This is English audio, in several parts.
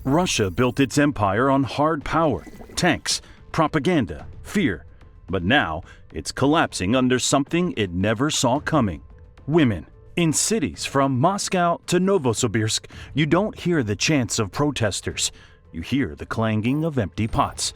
Russia built its empire on hard power, tanks, propaganda, fear. But now, it's collapsing under something it never saw coming: women. In cities from Moscow to Novosibirsk, you don't hear the chants of protesters. You hear the clanging of empty pots.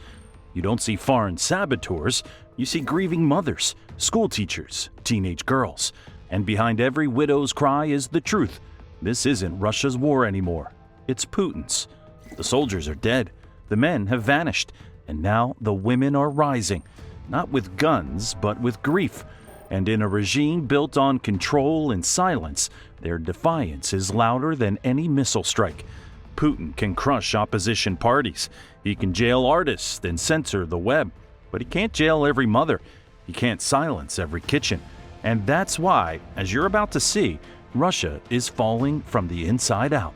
You don't see foreign saboteurs. You see grieving mothers, school teachers, teenage girls. And behind every widow's cry is the truth. This isn't Russia's war anymore. It's Putin's. The soldiers are dead. The men have vanished. And now the women are rising. Not with guns, but with grief. And in a regime built on control and silence, their defiance is louder than any missile strike. Putin can crush opposition parties. He can jail artists and censor the web. But he can't jail every mother. He can't silence every kitchen. And that's why, as you're about to see, Russia is falling from the inside out.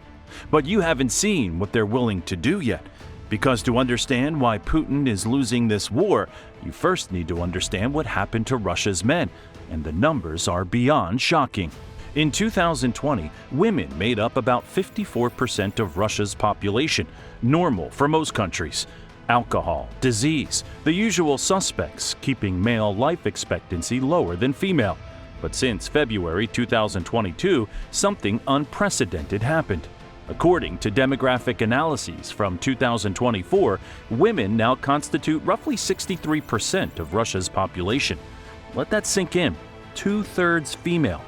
But you haven't seen what they're willing to do yet. Because to understand why Putin is losing this war, you first need to understand what happened to Russia's men. And the numbers are beyond shocking. In 2020, women made up about 54% of Russia's population, normal for most countries. Alcohol, disease, the usual suspects, keeping male life expectancy lower than female. But since February 2022, something unprecedented happened. According to demographic analyses from 2024, women now constitute roughly 63% of Russia's population. Let that sink in. 2/3 female.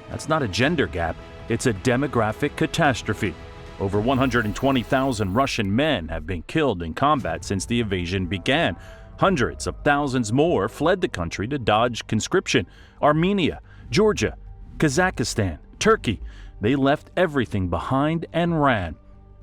That's not a gender gap, it's a demographic catastrophe. Over 120,000 Russian men have been killed in combat since the invasion began. Hundreds of thousands more fled the country to dodge conscription. Armenia, Georgia, Kazakhstan, Turkey. They left everything behind and ran.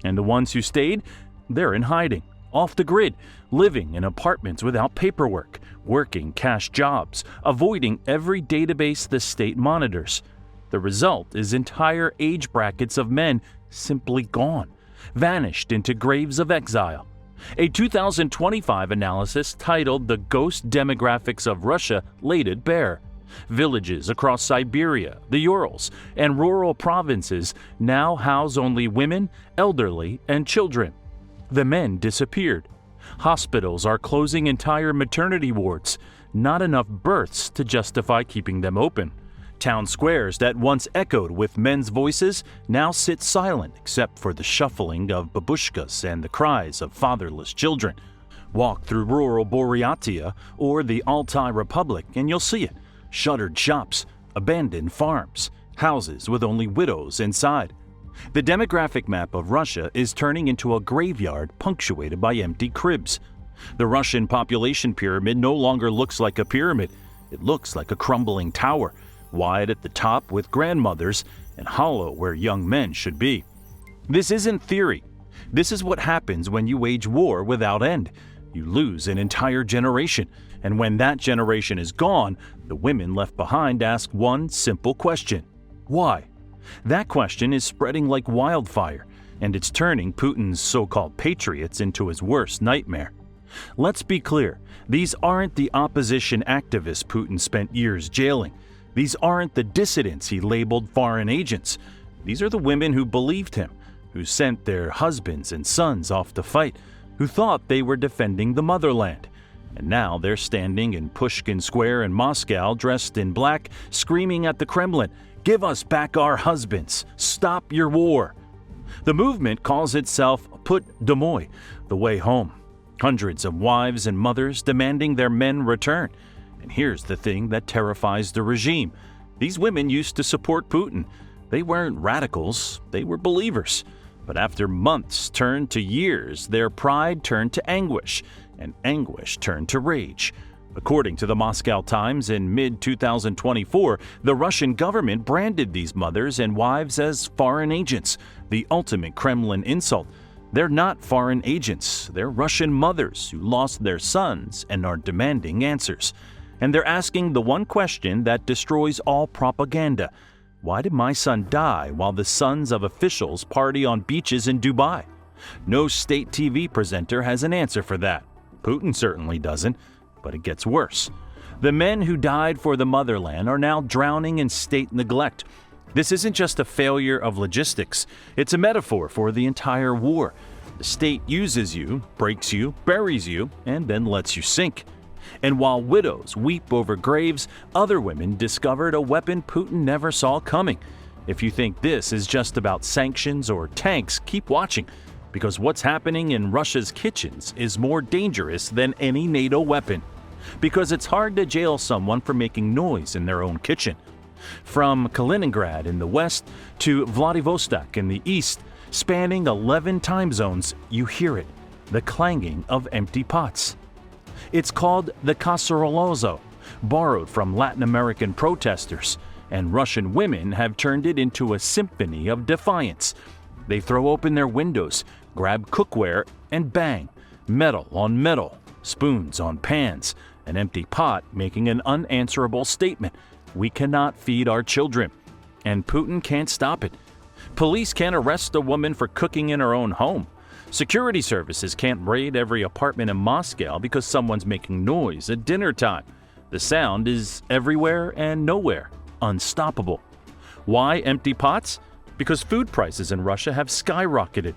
And the ones who stayed, they're in hiding, off the grid, living in apartments without paperwork, working cash jobs, avoiding every database the state monitors. The result is entire age brackets of men simply gone, vanished into graves of exile. A 2025 analysis titled "The Ghost Demographics of Russia" laid it bare. Villages across Siberia, the Urals, and rural provinces now house only women, elderly, and children. The men disappeared. Hospitals are closing entire maternity wards. Not enough births to justify keeping them open. Town squares that once echoed with men's voices now sit silent except for the shuffling of babushkas and the cries of fatherless children. Walk through rural Buryatia or the Altai Republic and you'll see it. Shuttered shops, abandoned farms, houses with only widows inside. The demographic map of Russia is turning into a graveyard punctuated by empty cribs. The Russian population pyramid no longer looks like a pyramid. It looks like a crumbling tower, wide at the top with grandmothers and hollow where young men should be. This isn't theory. This is what happens when you wage war without end. You lose an entire generation, and when that generation is gone, the women left behind ask one simple question: why? That question is spreading like wildfire, and it's turning Putin's so-called patriots into his worst nightmare. Let's be clear, these aren't the opposition activists Putin spent years jailing. These aren't the dissidents he labeled foreign agents. These are the women who believed him, who sent their husbands and sons off to fight, who thought they were defending the motherland. And now they're standing in Pushkin Square in Moscow dressed in black, screaming at the Kremlin, "Give us back our husbands! Stop your war!" The movement calls itself Put Domoy, the way home. Hundreds of wives and mothers demanding their men return. And here's the thing that terrifies the regime. These women used to support Putin. They weren't radicals, they were believers. But after months turned to years, their pride turned to anguish, and anguish turned to rage. According to the Moscow Times, in mid-2024, the Russian government branded these mothers and wives as foreign agents, the ultimate Kremlin insult. They're not foreign agents, they're Russian mothers who lost their sons and are demanding answers. And they're asking the one question that destroys all propaganda: why did my son die while the sons of officials party on beaches in Dubai? No state TV presenter has an answer for that. Putin certainly doesn't, but it gets worse. The men who died for the motherland are now drowning in state neglect. This isn't just a failure of logistics, it's a metaphor for the entire war. The state uses you, breaks you, buries you, and then lets you sink. And while widows weep over graves, other women discovered a weapon Putin never saw coming. If you think this is just about sanctions or tanks, keep watching, because what's happening in Russia's kitchens is more dangerous than any NATO weapon. Because it's hard to jail someone for making noise in their own kitchen. From Kaliningrad in the west to Vladivostok in the east, spanning 11 time zones, you hear it, the clanging of empty pots. It's called the cacerolazo, borrowed from Latin American protesters, and Russian women have turned it into a symphony of defiance. They throw open their windows, grab cookware, and bang, metal on metal, spoons on pans, an empty pot making an unanswerable statement. We cannot feed our children. And Putin can't stop it. Police can't arrest a woman for cooking in her own home. Security services can't raid every apartment in Moscow because someone's making noise at dinner time. The sound is everywhere and nowhere, unstoppable. Why empty pots? Because food prices in Russia have skyrocketed.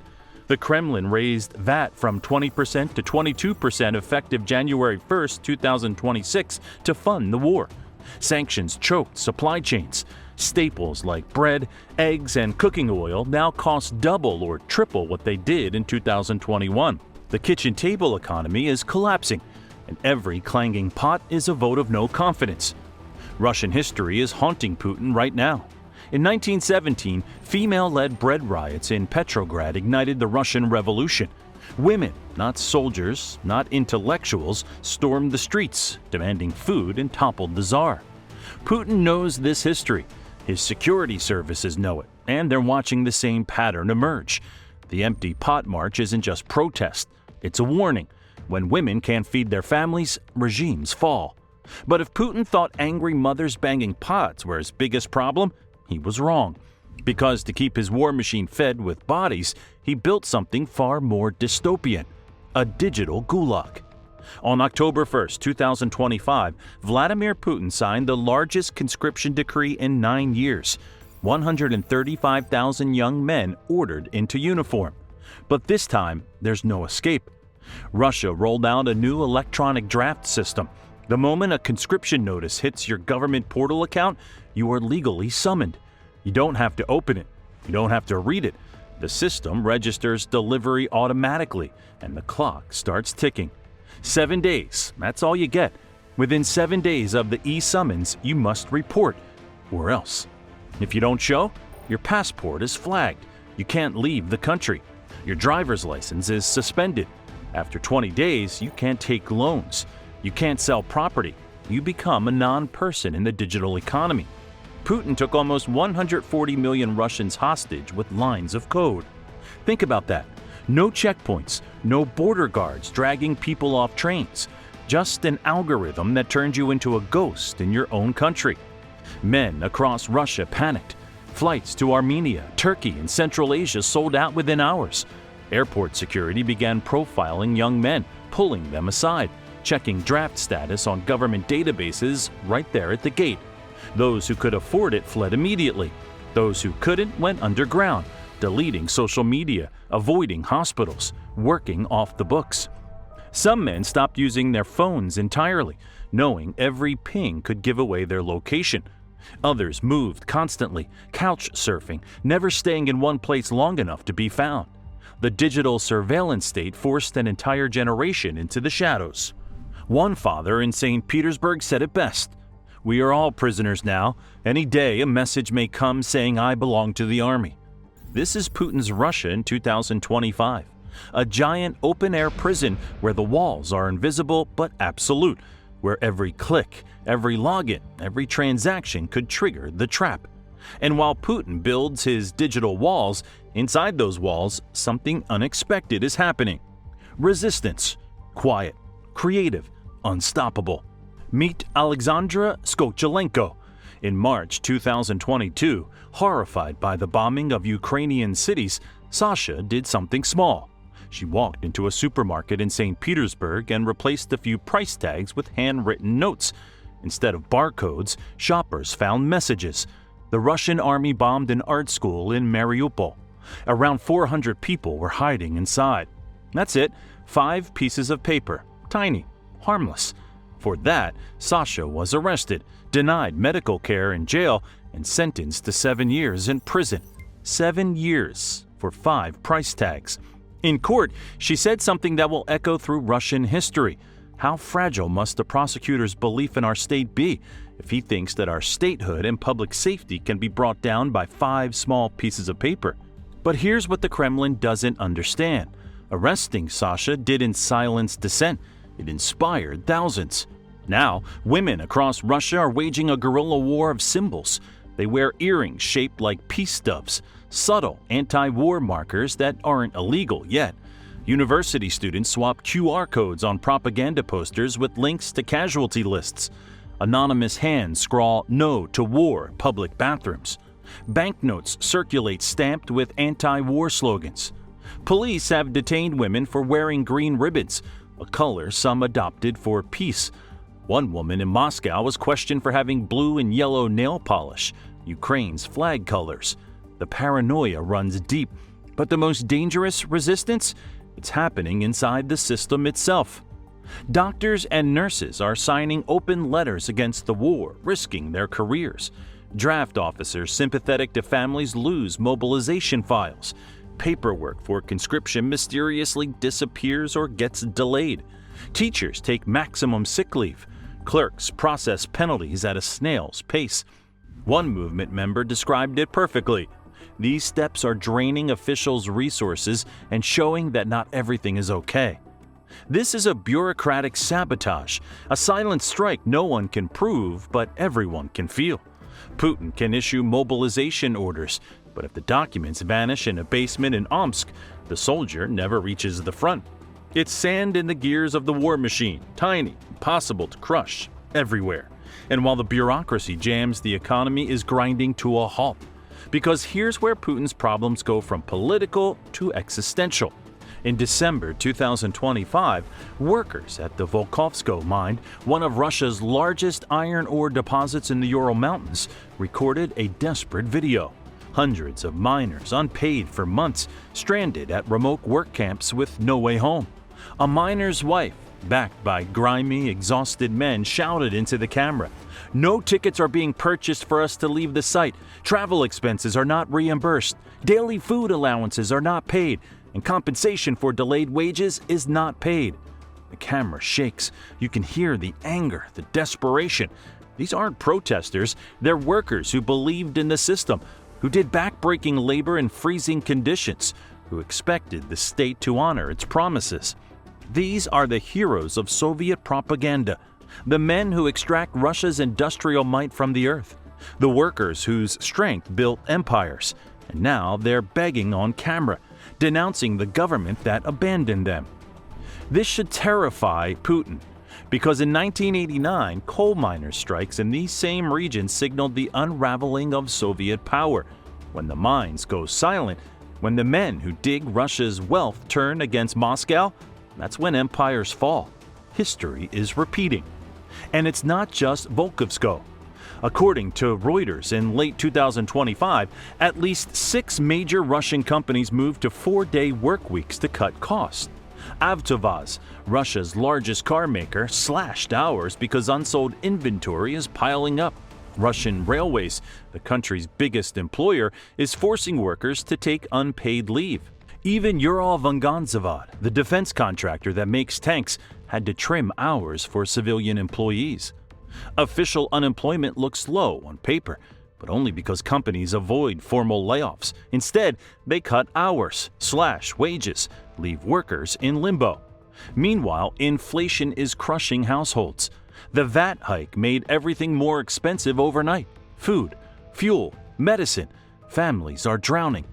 The Kremlin raised VAT from 20% to 22% effective January 1, 2026 to fund the war. Sanctions choked supply chains. Staples like bread, eggs, and cooking oil now cost double or triple what they did in 2021. The kitchen table economy is collapsing, and every clanging pot is a vote of no confidence. Russian history is haunting Putin right now. In 1917, female-led bread riots in Petrograd ignited the Russian Revolution. Women, not soldiers, not intellectuals, stormed the streets, demanding food, and toppled the Tsar. Putin knows this history. His security services know it, and they're watching the same pattern emerge. The empty pot march isn't just protest, it's a warning. When women can't feed their families, regimes fall. But if Putin thought angry mothers banging pots were his biggest problem, he was wrong. Because to keep his war machine fed with bodies, he built something far more dystopian, a digital gulag. On October 1, 2025, Vladimir Putin signed the largest conscription decree in 9 years. 135,000 young men ordered into uniform. But this time, there's no escape. Russia rolled out a new electronic draft system. The moment a conscription notice hits your government portal account, you are legally summoned. You don't have to open it. You don't have to read it. The system registers delivery automatically, and the clock starts ticking. 7 days, that's all you get. Within 7 days of the e-summons, you must report, or else. If you don't show, your passport is flagged. You can't leave the country. Your driver's license is suspended. After 20 days, you can't take loans. You can't sell property. You become a non-person in the digital economy. Putin took almost 140 million Russians hostage with lines of code. Think about that. No checkpoints, no border guards dragging people off trains. Just an algorithm that turns you into a ghost in your own country. Men across Russia panicked. Flights to Armenia, Turkey, and Central Asia sold out within hours. Airport security began profiling young men, pulling them aside, checking draft status on government databases right there at the gate. Those who could afford it fled immediately. Those who couldn't went underground, deleting social media, avoiding hospitals, working off the books. Some men stopped using their phones entirely, knowing every ping could give away their location. Others moved constantly, couch surfing, never staying in one place long enough to be found. The digital surveillance state forced an entire generation into the shadows. One father in St. Petersburg said it best. "We are all prisoners now. Any day a message may come saying I belong to the army." This is Putin's Russia in 2025. A giant open-air prison where the walls are invisible but absolute, where every click, every login, every transaction could trigger the trap. And while Putin builds his digital walls, inside those walls, something unexpected is happening. Resistance. Quiet. Creative. Unstoppable. Meet Alexandra Skochelenko. In March 2022, horrified by the bombing of Ukrainian cities, Sasha did something small. She walked into a supermarket in St. Petersburg and replaced a few price tags with handwritten notes. Instead of barcodes, shoppers found messages. The Russian army bombed an art school in Mariupol. Around 400 people were hiding inside. That's it, 5 pieces of paper, tiny, harmless. For that, Sasha was arrested, denied medical care in jail, and sentenced to 7 years in prison. 7 years for 5 price tags. In court, she said something that will echo through Russian history. How fragile must the prosecutor's belief in our state be if he thinks that our statehood and public safety can be brought down by 5 small pieces of paper? But here's what the Kremlin doesn't understand. Arresting Sasha didn't silence dissent. It inspired thousands. Now, women across Russia are waging a guerrilla war of symbols. They wear earrings shaped like peace doves, subtle anti-war markers that aren't illegal yet. University students swap QR codes on propaganda posters with links to casualty lists. Anonymous hands scrawl "No to War" public bathrooms. Banknotes circulate stamped with anti-war slogans. Police have detained women for wearing green ribbons, a color some adopted for peace. One woman in Moscow was questioned for having blue and yellow nail polish, Ukraine's flag colors. The paranoia runs deep, but the most dangerous resistance? It's happening inside the system itself. Doctors and nurses are signing open letters against the war, risking their careers. Draft officers sympathetic to families lose mobilization files. Paperwork for conscription mysteriously disappears or gets delayed. Teachers take maximum sick leave. Clerks process penalties at a snail's pace. One movement member described it perfectly. These steps are draining officials' resources and showing that not everything is okay. This is a bureaucratic sabotage, a silent strike no one can prove, but everyone can feel. Putin can issue mobilization orders, but if the documents vanish in a basement in Omsk, the soldier never reaches the front. It's sand in the gears of the war machine, tiny, impossible to crush, everywhere. And while the bureaucracy jams, the economy is grinding to a halt. Because here's where Putin's problems go from political to existential. In December 2025, workers at the Volkovsko mine, one of Russia's largest iron ore deposits in the Ural Mountains, recorded a desperate video. Hundreds of miners, unpaid for months, stranded at remote work camps with no way home. A miner's wife, backed by grimy, exhausted men, shouted into the camera, "No tickets are being purchased for us to leave the site. Travel expenses are not reimbursed. Daily food allowances are not paid. And compensation for delayed wages is not paid." The camera shakes. You can hear the anger, the desperation. These aren't protesters. They're workers who believed in the system, who did backbreaking labor in freezing conditions, who expected the state to honor its promises. These are the heroes of Soviet propaganda, the men who extract Russia's industrial might from the earth, the workers whose strength built empires, and now they're begging on camera, denouncing the government that abandoned them. This should terrify Putin, because in 1989, coal miners' strikes in these same regions signaled the unraveling of Soviet power. When the mines go silent, when the men who dig Russia's wealth turn against Moscow, that's when empires fall. History is repeating. And it's not just Volkovsko. According to Reuters, in late 2025, at least 6 major Russian companies moved to 4-day work weeks to cut costs. Avtovaz, Russia's largest car maker, slashed hours because unsold inventory is piling up. Russian Railways, the country's biggest employer, is forcing workers to take unpaid leave. Even Uralvanganzavad, the defense contractor that makes tanks, had to trim hours for civilian employees. Official unemployment looks low on paper, but only because companies avoid formal layoffs. Instead, they cut hours, slash wages, leave workers in limbo. Meanwhile, inflation is crushing households. The VAT hike made everything more expensive overnight. Food, fuel, medicine. Families are drowning.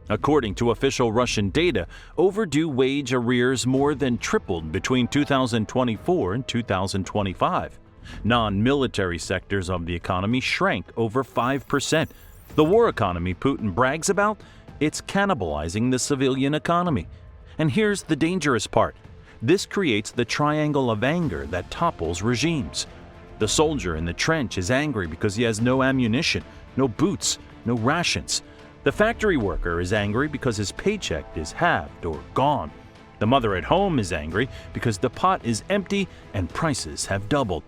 According to official Russian data, overdue wage arrears more than tripled between 2024 and 2025. Non-military sectors of the economy shrank over 5%. The war economy Putin brags about? It's cannibalizing the civilian economy. And here's the dangerous part. This creates the triangle of anger that topples regimes. The soldier in the trench is angry because he has no ammunition, no boots, no rations. The factory worker is angry because his paycheck is halved or gone. The mother at home is angry because the pot is empty and prices have doubled.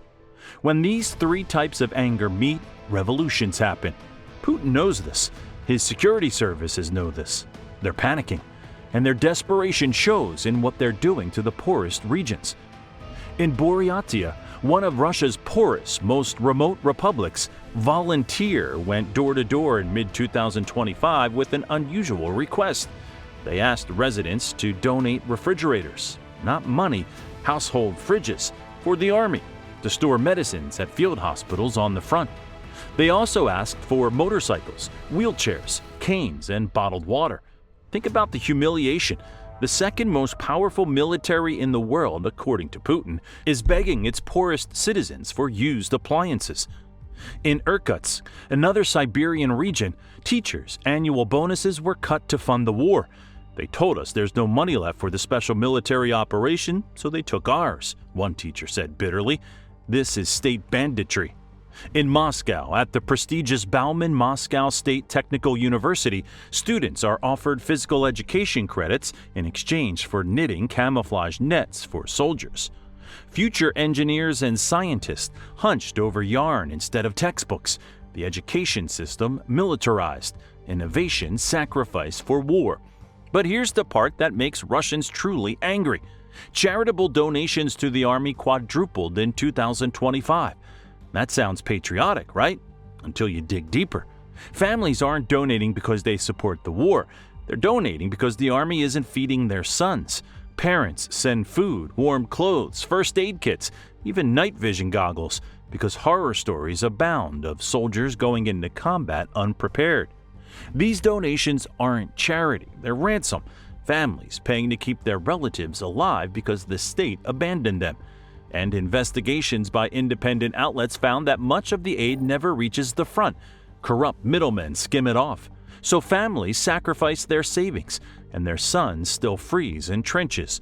When these three types of anger meet, revolutions happen. Putin knows this. His security services know this. They're panicking, and their desperation shows in what they're doing to the poorest regions. In Buryatia, one of Russia's poorest, most remote republics, Volunteer went door-to-door in mid-2025 with an unusual request. They asked residents to donate refrigerators, not money, household fridges, for the army, to store medicines at field hospitals on the front. They also asked for motorcycles, wheelchairs, canes, and bottled water. Think about the humiliation. The second most powerful military in the world, according to Putin, is begging its poorest citizens for used appliances. In Irkutsk, another Siberian region, teachers' annual bonuses were cut to fund the war. They told us there's no money left for the special military operation, so they took ours, one teacher said bitterly. This is state banditry. In Moscow, at the prestigious Bauman Moscow State Technical University, students are offered physical education credits in exchange for knitting camouflage nets for soldiers. Future engineers and scientists hunched over yarn instead of textbooks. The education system militarized. Innovation sacrificed for war. But here's the part that makes Russians truly angry. Charitable donations to the army quadrupled in 2025. That sounds patriotic, right? Until you dig deeper. Families aren't donating because they support the war. They're donating because the army isn't feeding their sons. Parents send food, warm clothes, first aid kits, even night vision goggles, because horror stories abound of soldiers going into combat unprepared. These donations aren't charity, they're ransom. Families paying to keep their relatives alive because the state abandoned them. And investigations by independent outlets found that much of the aid never reaches the front. Corrupt middlemen skim it off. So families sacrifice their savings, and their sons still freeze in trenches.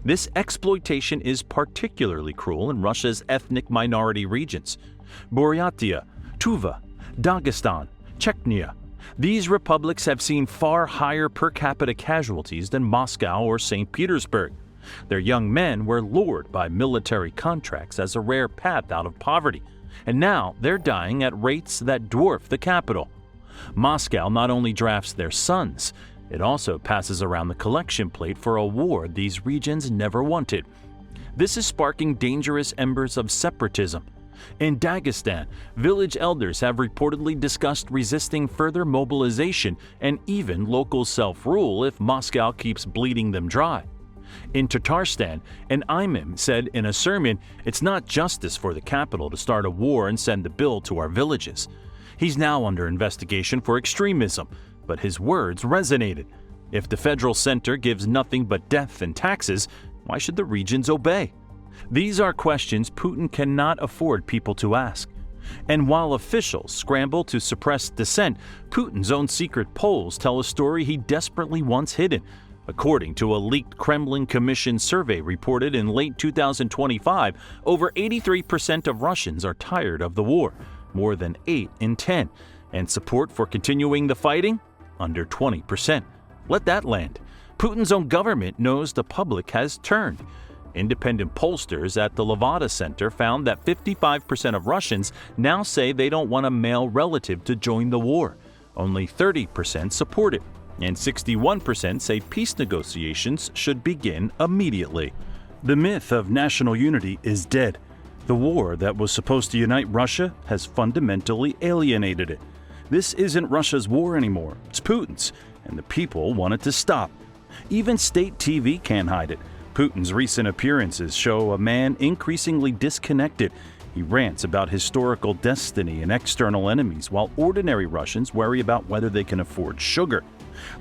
This exploitation is particularly cruel in Russia's ethnic minority regions. Buryatia, Tuva, Dagestan, Chechnya. These republics have seen far higher per capita casualties than Moscow or St. Petersburg. Their young men were lured by military contracts as a rare path out of poverty, and now they're dying at rates that dwarf the capital. Moscow not only drafts their sons, it also passes around the collection plate for a war these regions never wanted. This is sparking dangerous embers of separatism. In Dagestan, village elders have reportedly discussed resisting further mobilization and even local self-rule if Moscow keeps bleeding them dry. In Tatarstan, an imam said in a sermon, "It's not justice for the capital to start a war and send the bill to our villages." He's now under investigation for extremism, but his words resonated. If the federal center gives nothing but death and taxes, why should the regions obey? These are questions Putin cannot afford people to ask. And while officials scramble to suppress dissent, Putin's own secret polls tell a story he desperately wants hidden. According to a leaked Kremlin Commission survey reported in late 2025, over 83% of Russians are tired of the war, more than 8 in 10, and support for continuing the fighting, under 20%. Let that land. Putin's own government knows the public has turned. Independent pollsters at the Levada Center found that 55% of Russians now say they don't want a male relative to join the war. Only 30% support it, and 61% say peace negotiations should begin immediately. The myth of national unity is dead. The war that was supposed to unite Russia has fundamentally alienated it. This isn't Russia's war anymore, it's Putin's, and the people want it to stop. Even state TV can't hide it. Putin's recent appearances show a man increasingly disconnected. He rants about historical destiny and external enemies, while ordinary Russians worry about whether they can afford sugar.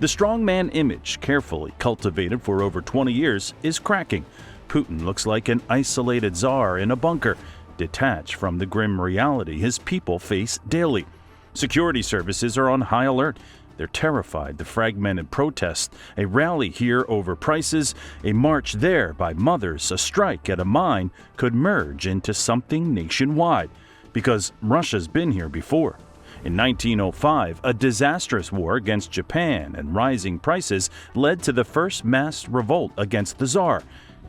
The strongman image, carefully cultivated for over 20 years, is cracking. Putin looks like an isolated czar in a bunker, detached from the grim reality his people face daily. Security services are on high alert. They're terrified the fragmented protests, a rally here over prices, a march there by mothers, a strike at a mine could merge into something nationwide. Because Russia's been here before. In 1905, a disastrous war against Japan and rising prices led to the first mass revolt against the Tsar.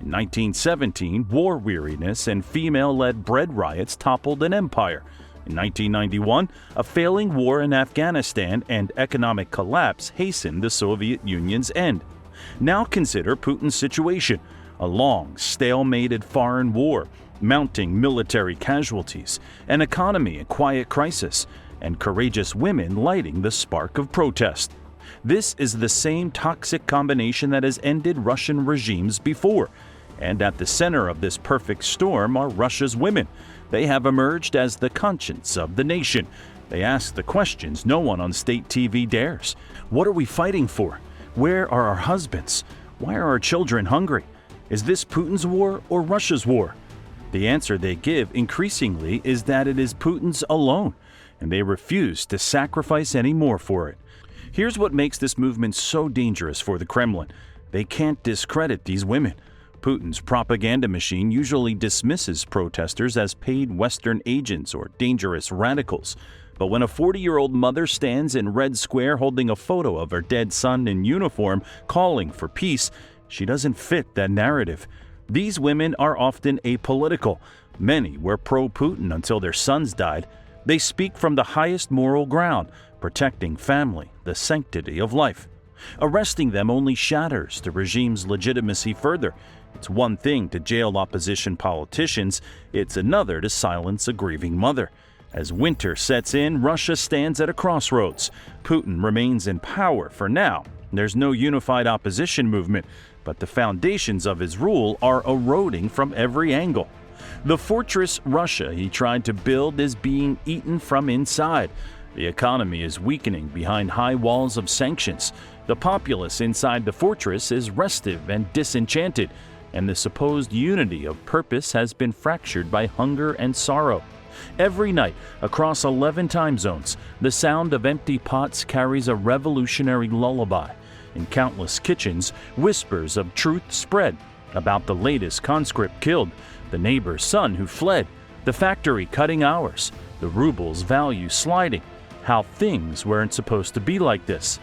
In 1917, war weariness and female-led bread riots toppled an empire. In 1991, a failing war in Afghanistan and economic collapse hastened the Soviet Union's end. Now consider Putin's situation: a long, stalemated foreign war, mounting military casualties, an economy in quiet crisis, and courageous women lighting the spark of protest. This is the same toxic combination that has ended Russian regimes before. And at the center of this perfect storm are Russia's women. They have emerged as the conscience of the nation. They ask the questions no one on state TV dares. What are we fighting for? Where are our husbands? Why are our children hungry? Is this Putin's war or Russia's war? The answer they give increasingly is that it is Putin's alone, and they refuse to sacrifice any more for it. Here's what makes this movement so dangerous for the Kremlin. They can't discredit these women. Putin's propaganda machine usually dismisses protesters as paid Western agents or dangerous radicals. But when a 40-year-old mother stands in Red Square holding a photo of her dead son in uniform, calling for peace, she doesn't fit that narrative. These women are often apolitical. Many were pro-Putin until their sons died. They speak from the highest moral ground, protecting family, the sanctity of life. Arresting them only shatters the regime's legitimacy further. It's one thing to jail opposition politicians, it's another to silence a grieving mother. As winter sets in, Russia stands at a crossroads. Putin remains in power for now. There's no unified opposition movement, but the foundations of his rule are eroding from every angle. The fortress Russia he tried to build is being eaten from inside. The economy is weakening behind high walls of sanctions. The populace inside the fortress is restive and disenchanted, and the supposed unity of purpose has been fractured by hunger and sorrow. Every night, across 11 time zones, the sound of empty pots carries a revolutionary lullaby. In countless kitchens, whispers of truth spread about the latest conscript killed, the neighbor's son who fled, the factory cutting hours, the ruble's value sliding, how things weren't supposed to be like this.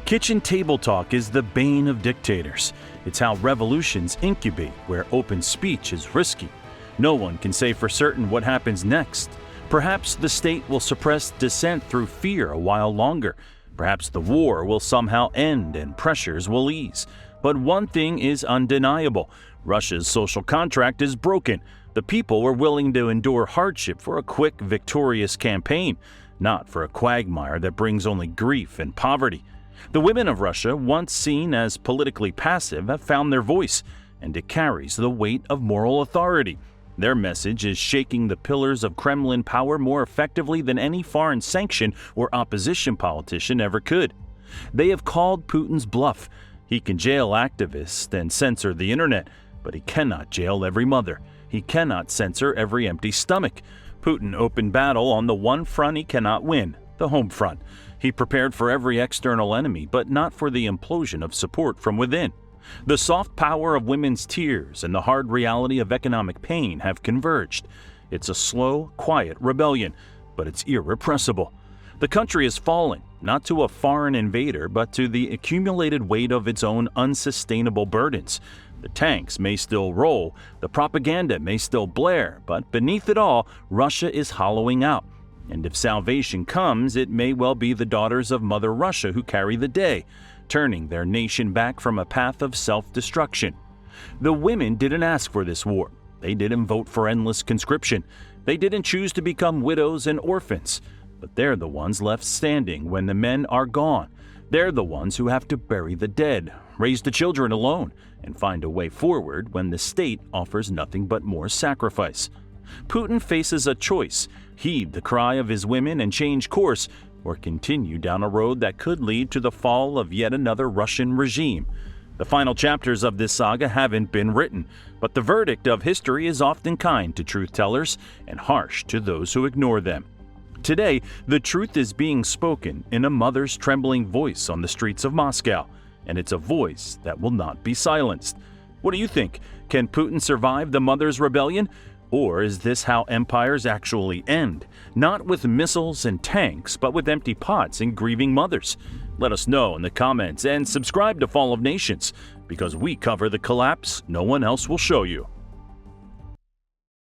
Kitchen table talk is the bane of dictators. It's how revolutions incubate, where open speech is risky. No one can say for certain what happens next. Perhaps the state will suppress dissent through fear a while longer. Perhaps the war will somehow end and pressures will ease. But one thing is undeniable: Russia's social contract is broken. The people were willing to endure hardship for a quick, victorious campaign, not for a quagmire that brings only grief and poverty. The women of Russia, once seen as politically passive, have found their voice, and it carries the weight of moral authority. Their message is shaking the pillars of Kremlin power more effectively than any foreign sanction or opposition politician ever could. They have called Putin's bluff. He can jail activists and censor the internet, but he cannot jail every mother. He cannot censor every empty stomach. Putin opened battle on the one front he cannot win, the home front. He prepared for every external enemy, but not for the implosion of support from within. The soft power of women's tears and the hard reality of economic pain have converged. It's a slow, quiet rebellion, but it's irrepressible. The country is falling, not to a foreign invader, but to the accumulated weight of its own unsustainable burdens. The tanks may still roll, the propaganda may still blare, but beneath it all, Russia is hollowing out. And if salvation comes, it may well be the daughters of Mother Russia who carry the day, turning their nation back from a path of self-destruction. The women didn't ask for this war. They didn't vote for endless conscription. They didn't choose to become widows and orphans. But they're the ones left standing when the men are gone. They're the ones who have to bury the dead, raise the children alone, and find a way forward when the state offers nothing but more sacrifice. Putin faces a choice: heed the cry of his women and change course, or continue down a road that could lead to the fall of yet another Russian regime. The final chapters of this saga haven't been written, but the verdict of history is often kind to truth-tellers and harsh to those who ignore them. Today, the truth is being spoken in a mother's trembling voice on the streets of Moscow, and it's a voice that will not be silenced. What do you think? Can Putin survive the mother's rebellion? Or is this how empires actually end? Not with missiles and tanks, but with empty pots and grieving mothers? Let us know in the comments and subscribe to Fall of Nations, because we cover the collapse no one else will show you.